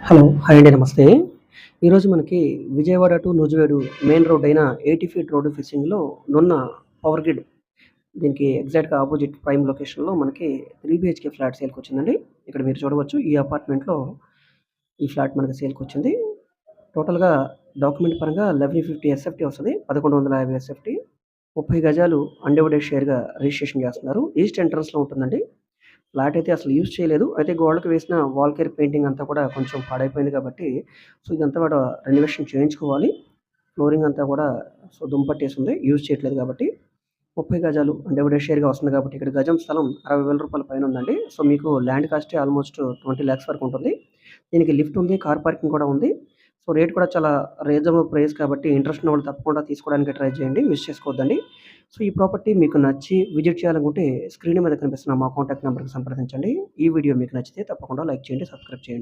Hello. Hi అండి. నమస్తే. ఈరోజు మనకి Vijayawada to Nuzvid main road అయిన 80 ఫీట్ రోడ్డు ఫిక్సింగ్‌లో నున్న పవర్ గ్రిడ్ దీనికి ఎగ్జాక్ట్‌గా అపోజిట్ ప్రైమ్ లొకేషన్‌లో మనకి 3 బీహెచ్‌కే ఫ్లాట్ సేల్‌కొచ్చిందండి. ఇక్కడ మీరు చూడవచ్చు ఈ అపార్ట్మెంట్‌లో ఈ ఫ్లాట్ మనకి సేల్‌కొచ్చింది. టోటల్‌గా డాక్యుమెంట్ పరంగా 1150 ఎస్ఎఫ్టీ వస్తది. 1150 ఎస్ఎఫ్టీ. 30 గజాలు అన్‌డివైడెడ్ షేర్‌గా రిజిస్ట్రేషన్ చేస్తున్నారు. ఈస్ట్ ఎంట్రన్స్‌లో ఉంటుందండి. ఫ్లాట్ అయితే అసలు యూజ్ చేయలేదు. అయితే గోడకి వేసిన వాల్ కేర్ పెయింటింగ్ అంతా కూడా కొంచెం పాడైపోయింది కాబట్టి, సో, ఇదంతా కూడా రెనోవేషన్ చేయించుకోవాలి. ఫ్లోరింగ్ అంతా కూడా దుమ్ము పట్టేసుంది. యూజ్ చేయట్లేదు కాబట్టి. 30 గజాలు డివైడెడ్ షేర్‌గా వస్తుంది కాబట్టి ఇక్కడ గజం స్థలం రూ. 60,000 పైన ఉందండి. సో, మీకు ల్యాండ్ కాస్టే ఆల్మోస్ట్ 20 లాక్స్ వరకు ఉంటుంది. దీనికి లిఫ్ట్ ఉంది. కార్ పార్కింగ్ కూడా ఉంది. సో, రేట్ కూడా చాలా రీజనబుల్ ప్రైస్ కాబట్టి ఇంట్రెస్ట్ ఉన్నవాళ్ళు తప్పకుండా తీసుకోవడానికి ట్రై చేయండి. మిస్ చేసుకోవద్దండి. సో, ఈ ప్రాపర్టీ మీకు నచ్చి విజిట్ చేయాలనుకుంటే స్క్రీన్ మీద కనిపిస్తున్న మా కాంటాక్ట్ నంబర్‌కి సంప్రదించండి. ఈ వీడియో మీకు నచ్చితే తప్పకుండా లైక్ చేయండి, సబ్స్క్రైబ్ చేయండి.